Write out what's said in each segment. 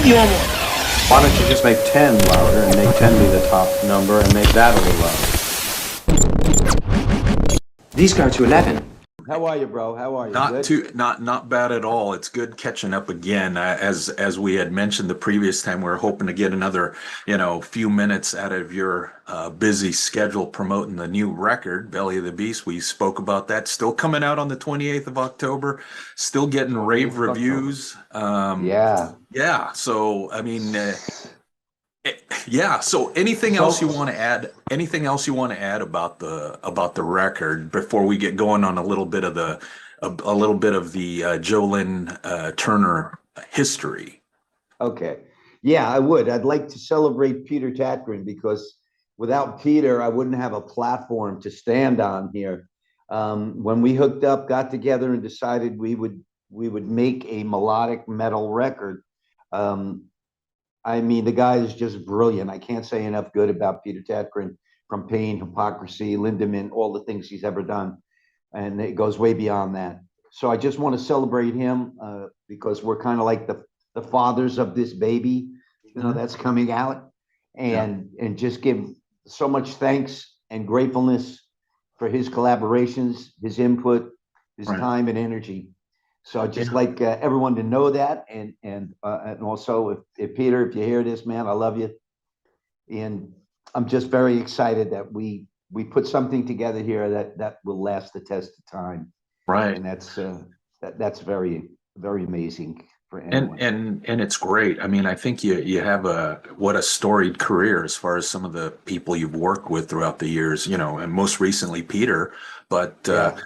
you want more? Why don't you just make 10 louder and make 10 be the top number and make that a little louder? These go to 11. How are you, bro? How are you? Not Good? too, not bad at all. It's good catching up again. As we had mentioned the previous time, we are hoping to get another, few minutes out of your busy schedule promoting the new record, Belly of the Beast. We spoke about that. Still coming out on the 28th of October. Still getting rave reviews. Yeah. Yeah. So I mean, yeah. So anything else you want to add? Anything else you want to add about the record before we get going on a little bit of the Joe Lynn Turner history? Okay. Yeah, I would. I'd like to celebrate Peter Tägtgren because without Peter, I wouldn't have a platform to stand on here. When we hooked up, got together, and decided we would make a melodic metal record. I mean, the guy is just brilliant. I can't say enough good about Peter Tägtgren, from Pain, Hypocrisy, Lindemann, all the things he's ever done. And it goes way beyond that. So I just want to celebrate him because we're kind of like the fathers of this baby, that's coming out, and just give so much thanks and gratefulness for his collaborations, his input, his time and energy. So I'd just like everyone to know that, and also if Peter, if you hear this, man, I love you, and I'm just very excited that we put something together here that will last the test of time. Right. And that's very, very amazing for And anyone. and it's great. I mean, I think you have what a storied career as far as some of the people you've worked with throughout the years, and most recently Peter. But I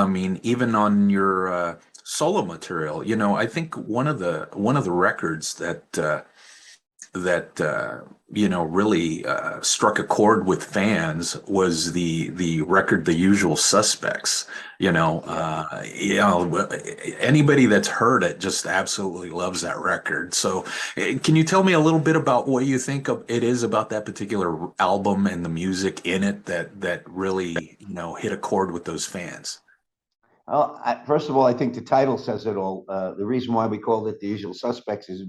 mean, even on your solo material, I think one of the records that really struck a chord with fans was the record The Usual Suspects. Anybody that's heard it just absolutely loves that record. So can you tell me a little bit about what you think of it is about that particular album and the music in it that really hit a chord with those fans? Well, first of all, I think the title says it all. The reason why we called it The Usual Suspects it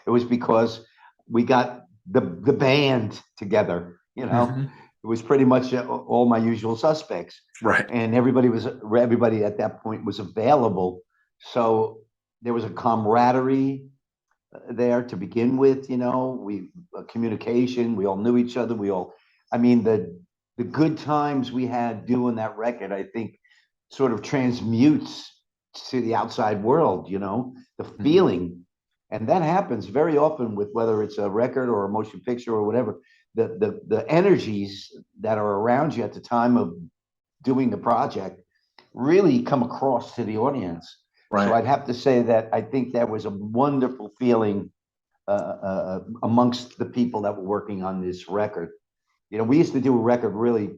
was because we got the band together. Mhm. It was pretty much all my usual suspects, Right. and everybody at that point was available. So there was a camaraderie there to begin with. We communication. We all knew each other. I mean, the good times we had doing that record, I think, sort of transmutes to the outside world. The feeling. And that happens very often with whether it's a record or a motion picture or whatever. The energies that are around you at the time of doing the project really come across to the audience. Right. So I'd have to say that I think that was a wonderful feeling amongst the people that were working on this record. We used to do a record really.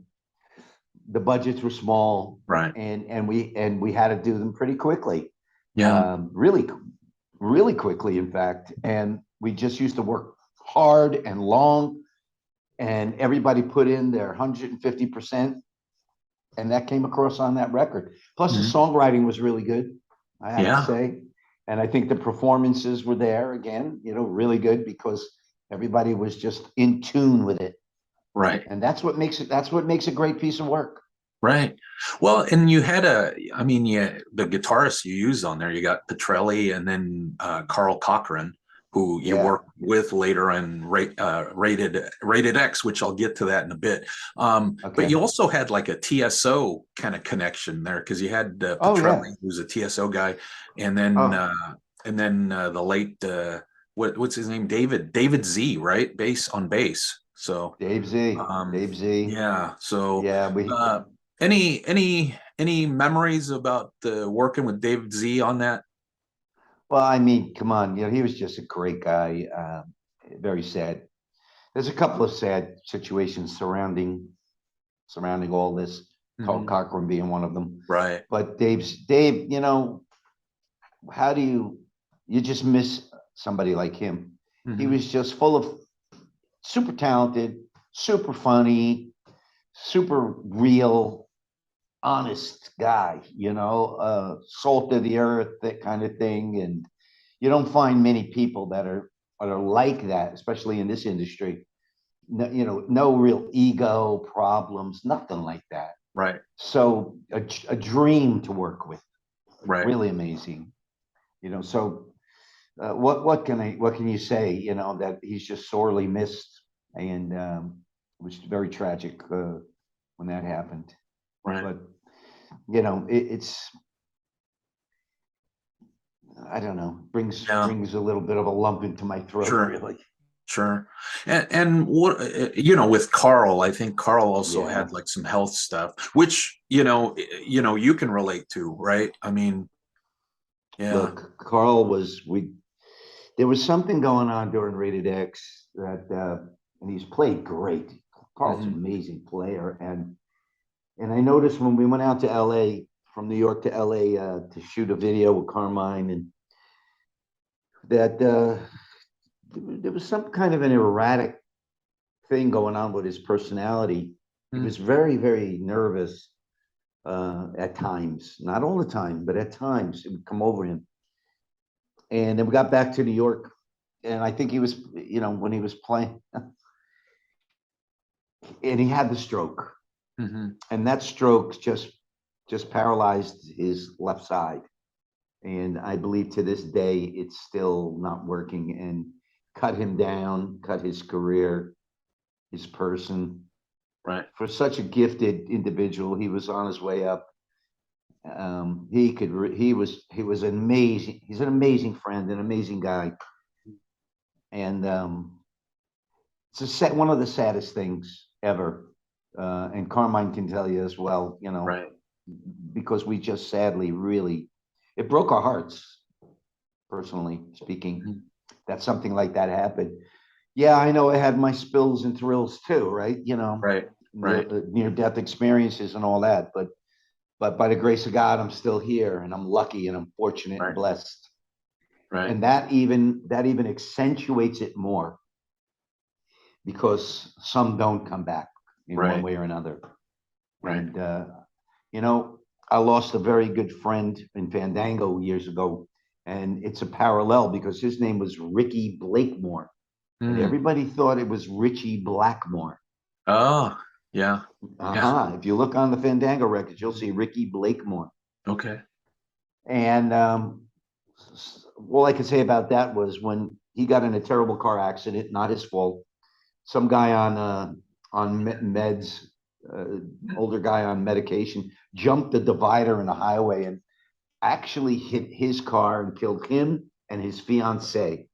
The budgets were small, Right. and we had to do them pretty quickly. Yeah. Really quickly, in fact. And we just used to work hard and long, and everybody put in their 150%. And that came across on that record. Plus, the songwriting was really good, I have to say. And I think the performances were there again, really good because everybody was just in tune with it. Right. And that's what makes a great piece of work. Right. Well, and you had the guitarists you used on there, you got Petrelli and then Carl Cochran, who you worked with later on Rated X, which I'll get to that in a bit. But you also had like a TSO kind of connection there because you had Petrelli, who's a TSO guy, and then the late what's his name, David Z, right, bass. So Dave Z. Yeah. So we any memories about working with David Z on that? Well, I mean, come on, he was just a great guy. Very sad. There's a couple of sad situations surrounding all this. Carl Cochran being one of them. Right. But Dave, how do you just miss somebody like him? He was just full of super talented, super funny, super real, honest guy, salt of the earth, that kind of thing. And you don't find many people that are are like that, especially in this industry. No, you know, no real ego problems, nothing like that. Right. So a dream to work with, Right. really amazing. You know, so what can you say? You know, that he's just sorely missed, and it was very tragic when that happened. Right. But you know, it's I don't know, brings Yeah. brings a little bit of a lump into my throat, Sure. really. Sure. And what, you know, with Carl, I think Carl also Yeah. had like some health stuff, which, you can relate to, right? I mean, yeah. Look, Carl was there was something going on during Rated X that and he's played great. Carl's an Hmm. amazing player, and I noticed when we went out to LA, from New York to LA, to shoot a video with Carmine, and that there was some kind of an erratic thing going on with his personality. He was very, very nervous at times, not all the time, but at times it would come over him. And then we got back to New York, and I think he was, you know, when he was playing, and he had the stroke, Hmm. and that stroke just paralyzed his left side. And I believe to this day it's still not working, and cut him down, cut his career, his person. Right. For such a gifted individual, he was on his way up. He was amazing. He's an amazing friend, an amazing guy, and one of the saddest things ever. And Carmine can tell you as well. You know, Right. because we just sadly, really, it broke our hearts, personally speaking, Mhm. that something like that happened. Yeah, I know I had my spills and thrills too, right? You know, Right. Right. near death experiences and all that, but by the grace of God, I'm still here, and I'm lucky, and I'm fortunate and Right. blessed. Right. And that even accentuates it more, because some don't come back in one Right. way or another. Right. And you know, I lost a very good friend in Fandango years ago, and it's a parallel because his name was Ricky Blakemore, and Mm. everybody thought it was Richie Blackmore. Oh, yeah. Yeah. If you look on the Fandango records, you'll see Ricky Blakemore. Okay. And all I could say about that was when he got in a terrible car accident, not his fault. Some guy on meds, uh, older guy on medication, jumped the divider in the highway and actually hit his car and killed him and his fiancee.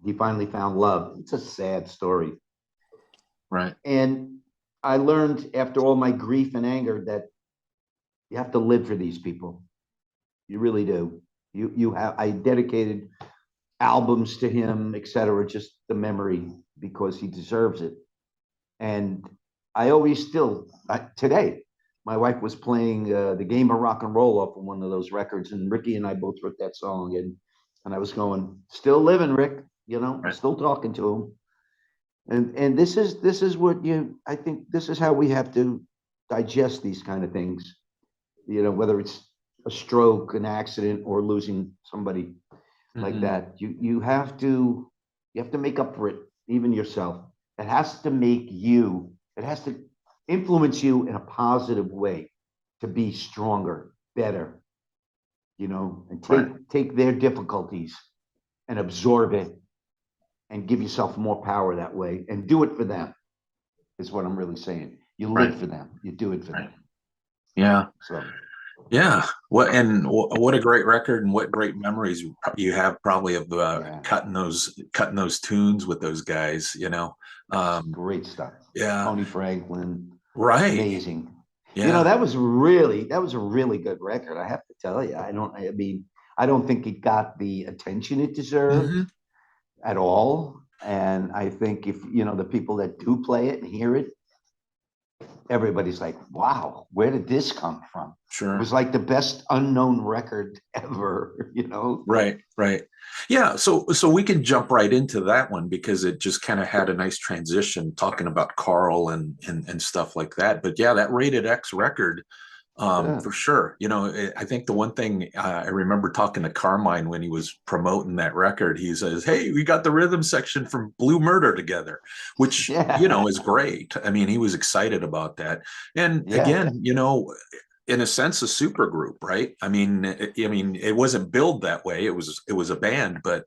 He finally found love. It's a sad story. Right. And I learned after all my grief and anger that you have to live for these people. You really do. I dedicated albums to him, etc. Just the memory, because he deserves it. And I always still today. My wife was playing the Game of Rock and Roll off of one of those records, and Ricky and I both wrote that song, and I was going, still living, Rick. You know, Right. still talking to him. And this is what I think this is how we have to digest these kind of things. You know, whether it's a stroke, an accident, or losing somebody like Hmm. that. You have to make up for it, even yourself. It has to make you, it has to influence you in a positive way to be stronger, better, you know, and Right. take their difficulties and absorb it, and give yourself more power that way, and do it for them, is what I'm really saying. You Right. live for them, you do it for Right. them. Yeah. So Yeah. What a great record, and what great memories you have probably of yeah, cutting those tunes with those guys, you know. it's Um, great stuff. yeah. Tony Franklin, Right. amazing. You know, Yeah. that was a really good record. I have to tell you. I mean, I don't think it got the attention it deserved Hmm. at all. And I think if you know the people that do play it and hear it, everybody's like, "Wow, where did this come from?" It Sure. was like the best unknown record ever. You know? Right. Right. Yeah. So we can jump right into that one because it just kind of had a nice transition talking about Carl and stuff like that. But yeah, that Rated X record, Yeah. For sure. I think the one thing I remember talking to Carmine when he was promoting that record, he says, "Hey, we got the rhythm section from Blue Murder together," which, Yeah. is great. I mean, he was excited about that. And Yeah. again, in a sense, a super group, right? It wasn't billed that way. It was a band, but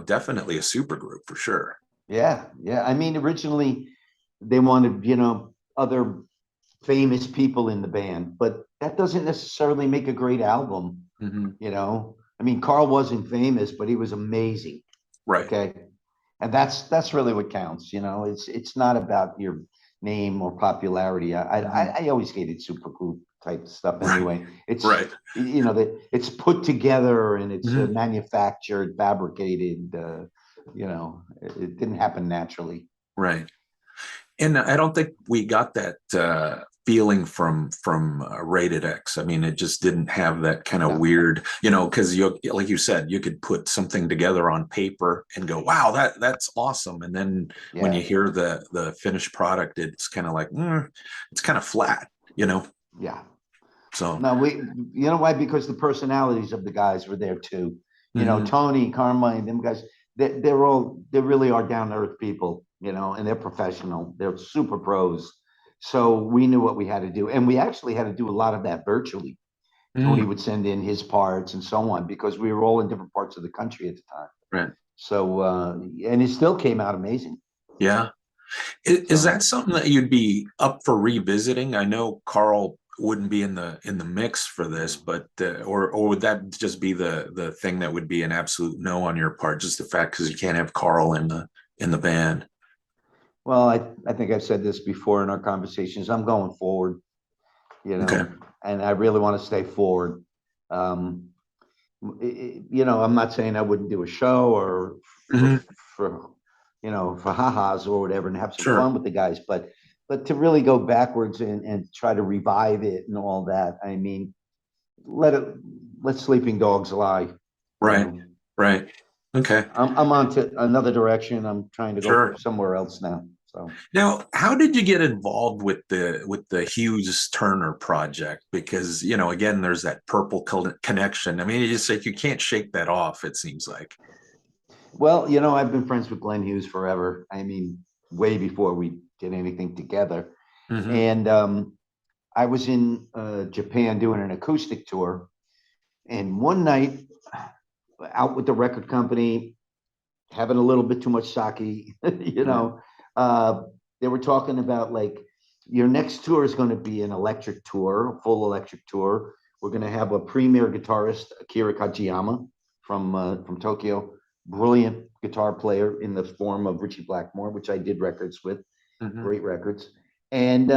definitely a super group for sure. Yeah. Yeah. I mean, originally they wanted, other famous people in the band, but that doesn't necessarily make a great album, Hmm. I mean, Carl wasn't famous, but he was amazing. Right. Okay. And that's really what counts, it's not about your name or popularity. Hmm. I always hated supergroup type stuff Right. anyway. It's, Right. that it's put together and it's Hmm. manufactured, fabricated, it didn't happen naturally. Right. And I don't think we got that feeling from Rated X. I mean, it just didn't have that kind of No. weird, because like you said, you could put something together on paper and go, "Wow, that's awesome." And then when you Yeah. hear the finished product, it's kind of like, it's kind of flat, you know. Yeah. So, No, you know why? Because the personalities of the guys were there too. mhm. Tony, Carmine, them guys, they really are down to earth people, and they're professional. They're super pros. So we knew what we had to do. And we actually had to do a lot of that virtually. Tony Mm, would send in his parts and so on because we were all in different parts of the country at the time. right. So, and it still came out amazing. Yeah. Is So, that something that you'd be up for revisiting? I know Carl wouldn't be in the mix for this, but or would that just be the thing that would be an absolute no on your part, just the fact because you can't have Carl in the band? well, I think I've said this before in our conversations. I'm going forward, Okay. and I really want to stay forward. Um, I'm not saying I wouldn't do a show or for Hmm. for for ha-has or whatever and have some Sure. fun with the guys, but to really go backwards and try to revive it and all that, I mean, let it let sleeping dogs lie. You Right. know, Right. Okay. I'm on to another direction. I'm trying to go Sure. somewhere else now. So, Now, how did you get involved with the Hughes Turner project? Because again, there's that purple connection. I mean, it's like you can't shake that off. It seems like. well, I've been friends with Glenn Hughes forever. I mean, way before we did anything together. Hmm. And I was in Japan doing an acoustic tour, and one night out with the record company, having a little bit too much sake, you Yeah. know, uh, they were talking about like your next tour is going to be an electric tour, a full electric tour. We're going to have a premier guitarist, Akira Kajiyama from Tokyo, brilliant guitar player in the form of Richie Blackmore, which I did records with, Hmm. great records. And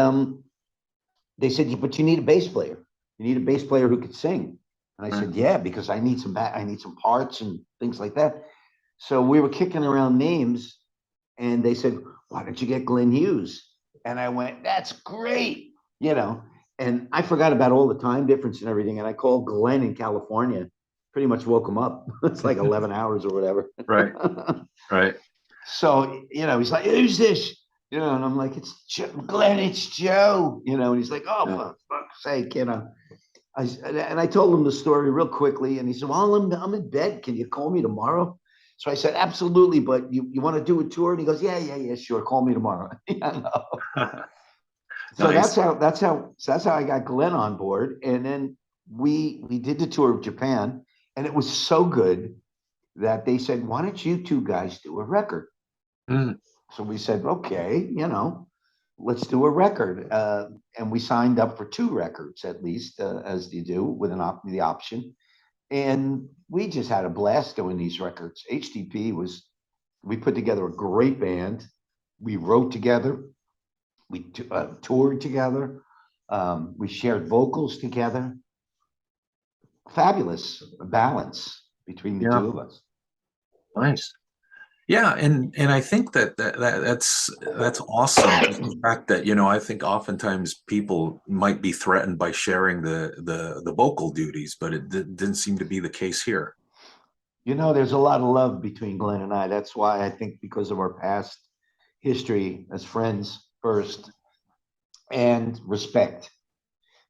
they said, but you need a bass player. You need a bass player who could sing. And I Right. said, yeah, because I need some parts and things like that. So we were kicking around names, and they said, why don't you get Glenn Hughes? And I went, that's great, you know. And I forgot about all the time difference and everything. And I called Glenn in California, pretty much woke him up. It's like 11 hours or whatever. Right. Right. So, he's like, who's this? And I'm like, it's Glenn, it's Joe, and he's like, oh, Yeah. for fuck's sake, and I told him the story real quickly, and he said, well, I'm in bed. Can you call me tomorrow? So I said, absolutely, but you want to do a tour? And he goes, yeah, sure. Call me tomorrow. So Nice. that's how I got Glenn on board. And then we did the tour of Japan, and it was so good that they said, why don't you two guys do a record? Mm, So we said, okay, let's do a record. And we signed up for two records at least, as you do with the option. And we just had a blast doing these records. We put together a great band. We wrote together. We toured together. We shared vocals together. Fabulous balance between the yeah. two of us. Nice. Yeah, and I think that's awesome. Just the fact that I think oftentimes people might be threatened by sharing the vocal duties, but it didn't seem to be the case here. There's a lot of love between Glenn and I. That's why I think because of our past history as friends first and respect.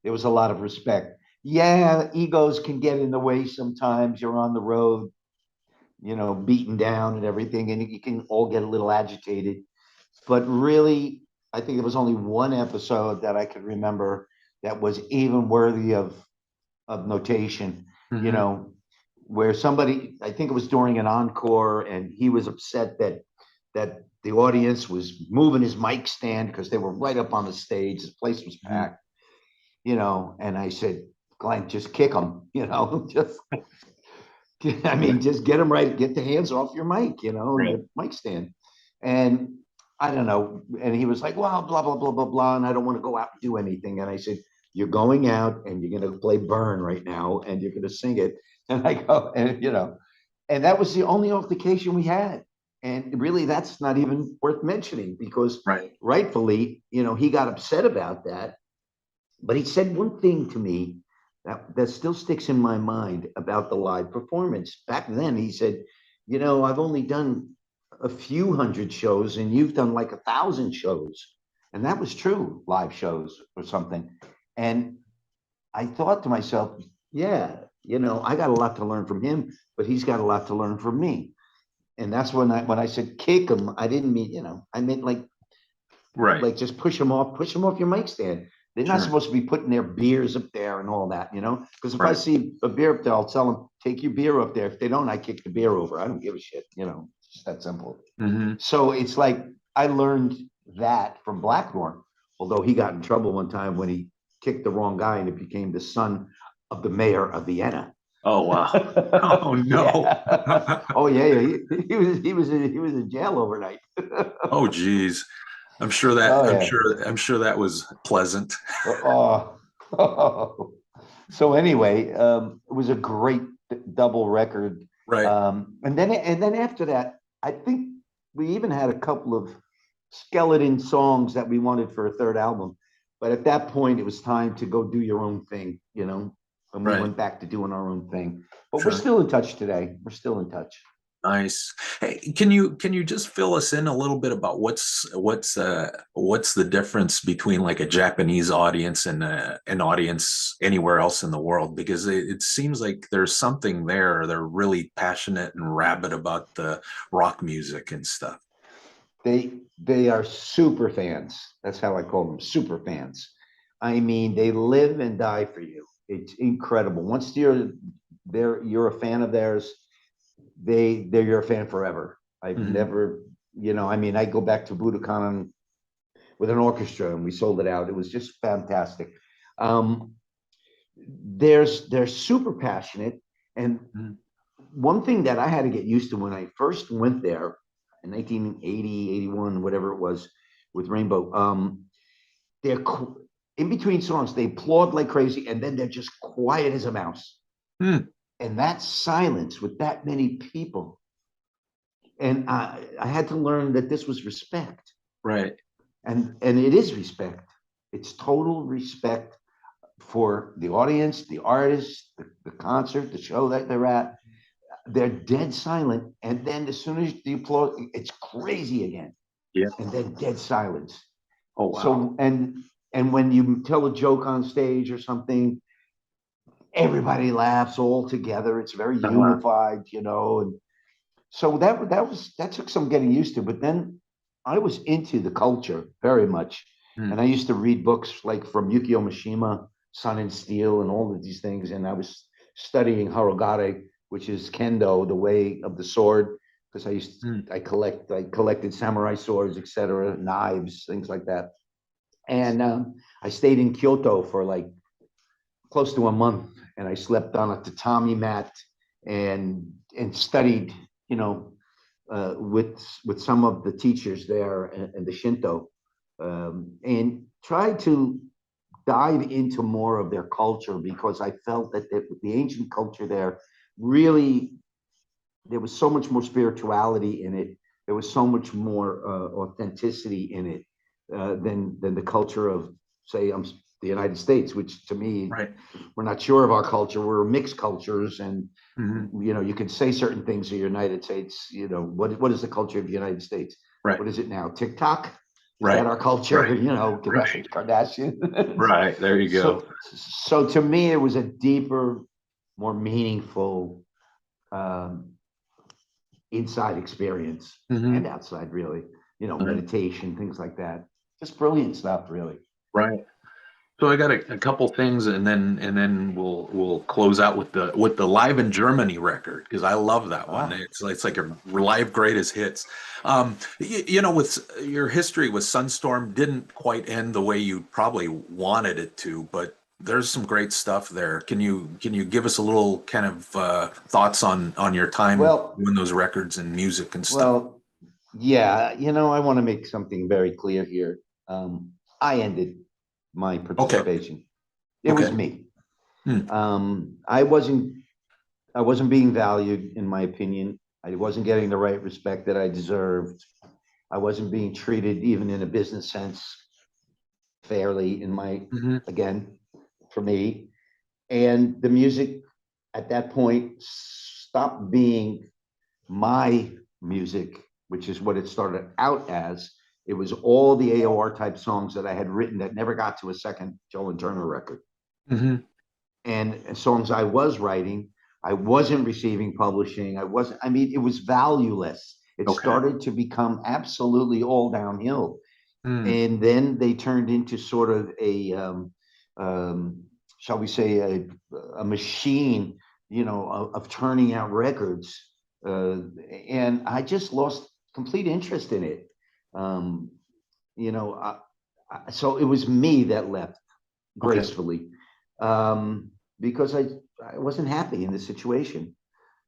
there was a lot of respect. Yeah, egos can get in the way sometimes. You're on the road, beaten down and everything, and you can all get a little agitated. But really, I think there was only one episode that I could remember that was even worthy of notation, where somebody, I think it was during an encore, and he was upset that the audience was moving his mic stand because they were right up on the stage. The place was packed, and I said, Glenn, just kick them, just just get them right, get the hands off your mic, Right. your mic stand. And I don't know. And he was like, well, blah, blah, blah, blah, blah. And I don't want to go out and do anything. And I said, you're going out and you're going to play Burn right now and you're going to sing it. And I go, and that was the only altercation we had. And really, that's not even worth mentioning because Right. rightfully, he got upset about that. But he said one thing to me that still sticks in my mind about the live performance. Back then, he said, I've only done a few hundred shows and you've done like 1,000 shows. And that was true, live shows or something. And I thought to myself, yeah, I got a lot to learn from him, but he's got a lot to learn from me. And that's when I said kick him, I didn't mean, I meant like just push him off your mic stand. They're not supposed to be putting their beers up there and all that, because if I see a beer up there, I'll tell them, take your beer up there. If they don't, I kick the beer over. I don't give a shit, it's just that simple. So it's like, I learned that from Blackmore, although he got in trouble one time when he kicked the wrong guy and it became the son of the mayor of Vienna. Oh, wow. Oh, no. Yeah. Oh, yeah. He was in jail overnight. Oh, geez. I'm sure that Oh, yeah. I'm sure that was pleasant. Oh. So anyway, it was a great double record. Right. And then after that, I think we even had a couple of skeleton songs that we wanted for a third album. But at that point, it was time to go do your own thing, and we went back to doing our own thing. But we're still in touch today. We're still in touch. Nice. Hey, can you just fill us in a little bit about what's the difference between like a Japanese audience and an audience anywhere else in the world? Because it seems like there's something there. They're really passionate and rabid about the rock music and stuff. They are super fans. That's how I call them, super fans. I mean, they live and die for you. It's incredible. Once you're a fan of theirs, they're your fan forever. I've never, I go back to Budokan with an orchestra and we sold it out. It was just fantastic. They're super passionate. And one thing that I had to get used to when I first went there in 1980, 81, whatever it was, with Rainbow, they're in between songs, they applaud like crazy, and then they're just quiet as a mouse. And that silence with that many people. And I had to learn that this was respect. Right. And it is respect. It's total respect for the audience, the artist, the concert, the show that they're at. They're dead silent. And then as soon as the applause, it's crazy again. Yeah. And then dead silence. Oh, wow. So, and when you tell a joke on stage or something, everybody laughs all together. It's very unified, and so that took some getting used to. But then I was into the culture very much, and I used to read books like from Yukio Mishima, Sun and Steel, and all of these things. And I was studying Harogare, which is kendo, the way of the sword, because I collected samurai swords, etc., knives, things like that. And I stayed in Kyoto for like close to a month, and I slept on a tatami mat and studied, with some of the teachers there and the Shinto, and tried to dive into more of their culture, because I felt that the ancient culture there really, there was so much more spirituality in it. There was so much more authenticity in it than the culture of, say, the United States, which to me, we're not sure of our culture. We're mixed cultures, and you can say certain things in the United States. What is the culture of the United States? What is it now? TikTok? Is that Right. our culture? Right. You know, Right. Kardashian. Right. There you go. So to me, it was a deeper, more meaningful um, inside experience and Hmm. outside, really. You know, Right. meditation, things like that. Just brilliant stuff, really. Right. So I got a couple things, and then we'll close out with the Live in Germany record because I love that one. Ah, It's like a live greatest hits. You know, with your history with Sunstorm didn't quite end the way you probably wanted it to, but there's some great stuff there. Can you give us a little kind of thoughts on your time well, doing those records and music and stuff? well, yeah. You know, I want to make something very clear here. I ended my Okay. participation. It was Okay. me. Hmm. I wasn't being valued, in my opinion. I wasn't getting the right respect that I deserved. I wasn't being treated, even in a business sense, fairly. Hmm. Again, for me, and the music at that point stopped being my music, which is what it started out as. It was all the AOR type songs that I had written that never got to a second Joe Lynn Turner record. Hmm. And songs I was writing, I wasn't receiving publishing. I mean, it was valueless. It Okay. started to become absolutely all downhill. Hmm. And then they turned into sort of um, shall we say, a machine, you know, of turning out records. Uh, and I just lost complete interest in it. Um, you know, so it was me that left Okay. gracefully um, because I wasn't happy in the situation.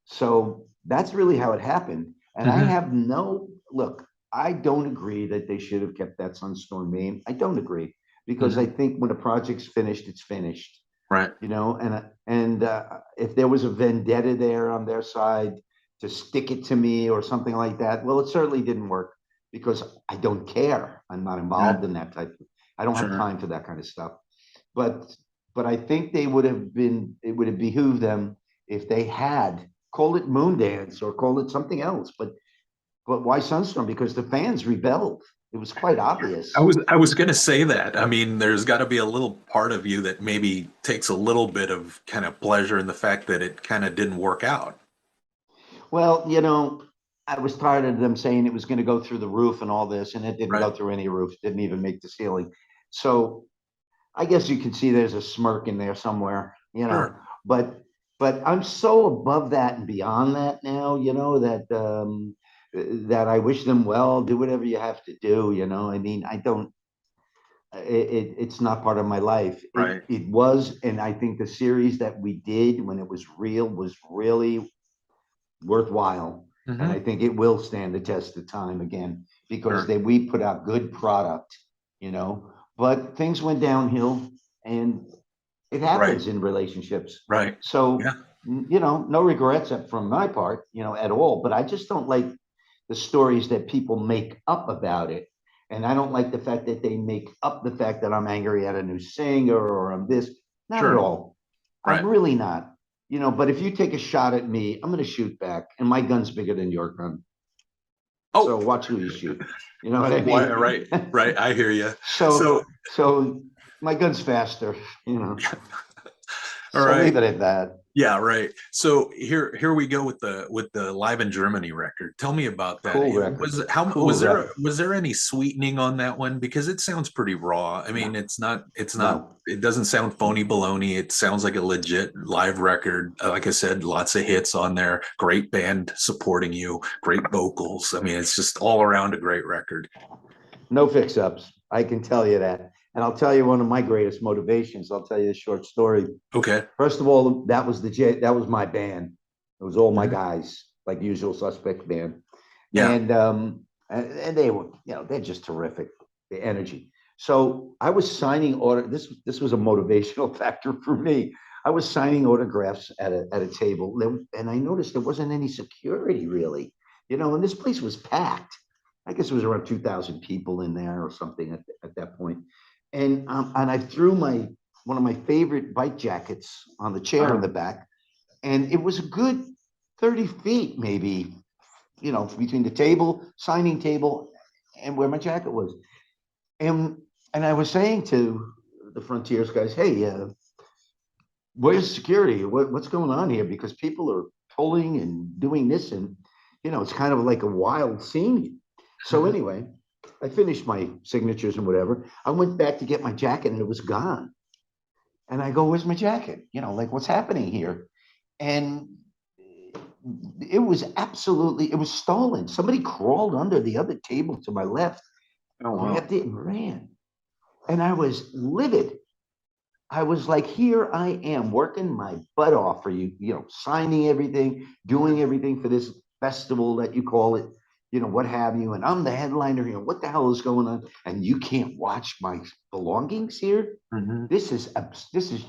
So that's really how it happened. And I Hmm. have no look. I don't agree that they should have kept that Sunstorm name. I don't agree because I Hmm. think when a project's finished, it's finished. Right. You know, and if there was a vendetta there on their side to stick it to me or something like that, well, it certainly didn't work because I don't care. I'm not Yeah. involved in that type of. I don't have Sure. time for that kind of stuff. But but I think they would have been. It would have behooved them if they had called it Moondance or called it something else. But why Sunstorm? Because the fans rebelled. It was quite I obvious. was going to say that. I mean, there's got to be a little part of you that maybe takes a little bit of kind of pleasure in the fact that it kind of didn't work out. Well, you know, I was tired of them saying it was going to go through the roof and all this, and it didn't Right. go through any roof. Didn't even make the ceiling. So I guess you can see there's a smirk in there somewhere, you know. Sure. But but I'm so above that and beyond that now, you know, that I wish them well. Do whatever you have to do, you know. I mean, I don't. It's not part of my life. Right. It was, and I think the series that we did when it was real was really worthwhile. And I Hmm. think it will stand the test of time again because Sure. we put out good product, you know. But things went downhill, and it Right. happens in relationships. Right. So, Yeah. you know, no regrets from my part, you know, at all. But I just don't like the stories that people make up about it. And I don't like the fact that they make up the fact that I'm angry at a new singer or I'm this. Not at Sure. all. I'm Right. really not. You know, but if you take a shot at me, I'm going to shoot back, and my gun's bigger than your gun. So Oh, watch who you shoot. You know what I why, mean? right. Right. I hear you. so So, so my gun's faster. You know. all So right. leave it at that. Yeah, right. So here we go with the Live in Germany record. Tell me about that. Cool record. Was it, how Cool record. was there any sweetening on that one? Because it sounds pretty raw. I mean, No, it's not no. it doesn't sound phony baloney. It sounds like a legit live record. Like I said, lots of hits on there. Great band supporting you. Great vocals. I mean, it's just all around a great record. No fix ups. I can tell you that. And I'll tell you one of my greatest motivations. I'll tell you a short story. Okay. First of all, that was my band. It was all my Mhm. guys, like Usual Suspect band. Yeah. And they were, you know, they're just terrific, the energy. So I was signing order. This was a motivational factor for me. I was signing autographs at a table, and I noticed there wasn't any security really, you know, and this place was packed. I guess it was around 2,000 people in there or something at that point. And I threw my one of my favorite bike jackets on the chair in Uh, the back, and it was a good 30 feet maybe, you know, between the table, signing table, and where my jacket was. And I was saying to the Frontiers guys, hey, where's security? What's going on here? Because people are pulling and doing this, and it's kind of like a wild scene. So anyway, I finished my signatures and whatever. I went back to get my jacket, and it was gone. And I go, where's my jacket? Like, what's happening here? And it was stolen. Somebody crawled under the other table to my left, grabbed it and ran. And I was livid. I was like, here I am working my butt off for you, signing everything, doing everything for this festival that you call it, what have you. And I'm the headliner, what the hell is going on? And you can't watch my belongings here. This is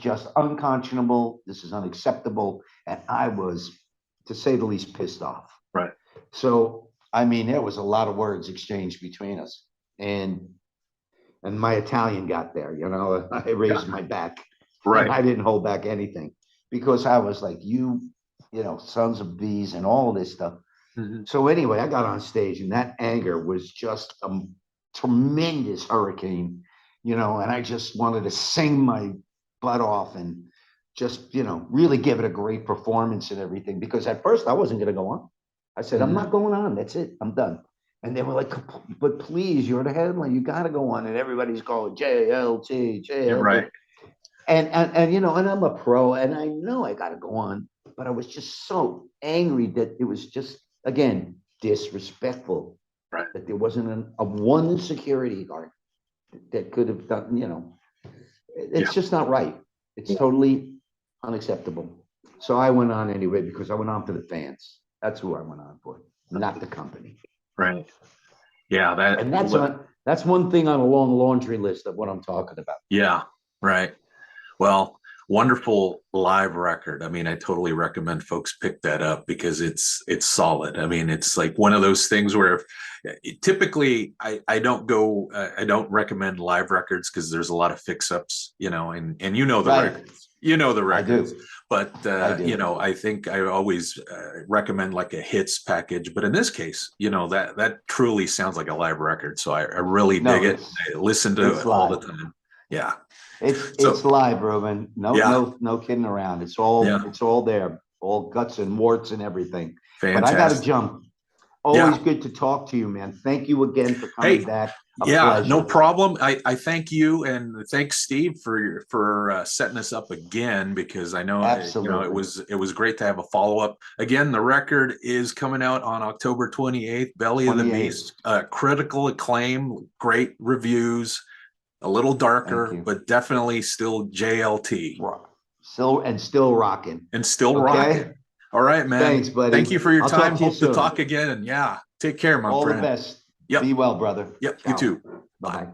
just unconscionable. This is unacceptable. And I was, to say the least, pissed off. Right. So, I mean, there was a lot of words exchanged between us. And my Italian got there, I raised my back. Right. I didn't hold back anything because I was like, sons of bees and all this stuff. So anyway, I got on stage, and that anger was just a tremendous hurricane, and I just wanted to sing my butt off and just, really give it a great performance and everything, because at first I wasn't going to go on. I said, I'm not going on. That's it. I'm done. And they were like, but please, you're the headline. You got to go on. And everybody's calling JLT, JLT. Right. And I'm a pro, and I know I got to go on. But I was just so angry that it was just, again, disrespectful. Right. That there wasn't a one security guard that could have done, it's just not right. It's totally unacceptable. So I went on anyway, because I went on for the fans. That's who I went on for, not the company. Right. Yeah. That's one thing on a long laundry list of what I'm talking about. Yeah. Right. Well, wonderful live record. I mean, I totally recommend folks pick that up, because it's solid. I mean, it's like one of those things where typically I don't recommend live records, because there's a lot of fix-ups, and the Right. records. The records. I do. But I think I always recommend like a hits package. But in this case, that truly sounds like a live record. So I really dig it. I listen to it all the time. Yeah. It's live, Ruben. No kidding around. It's all there, all guts and warts and everything. Fantastic. But I got to jump. Always good to talk to you, man. Thank you again for coming back. Pleasure. No problem. I thank you, and thanks, Steve, for setting us up again, because I know it was great to have a follow up. Again, the record is coming out on October 28th. Belly of the Beast, critical acclaim, great reviews. A little darker, but definitely still JLT. Still rocking. And still rocking. All right, man. Thanks, buddy. Thank you for your time. Hope to talk again. And take care, my friend. All the best. Yep. Be well, brother. Yep. Ciao. You too. Bye.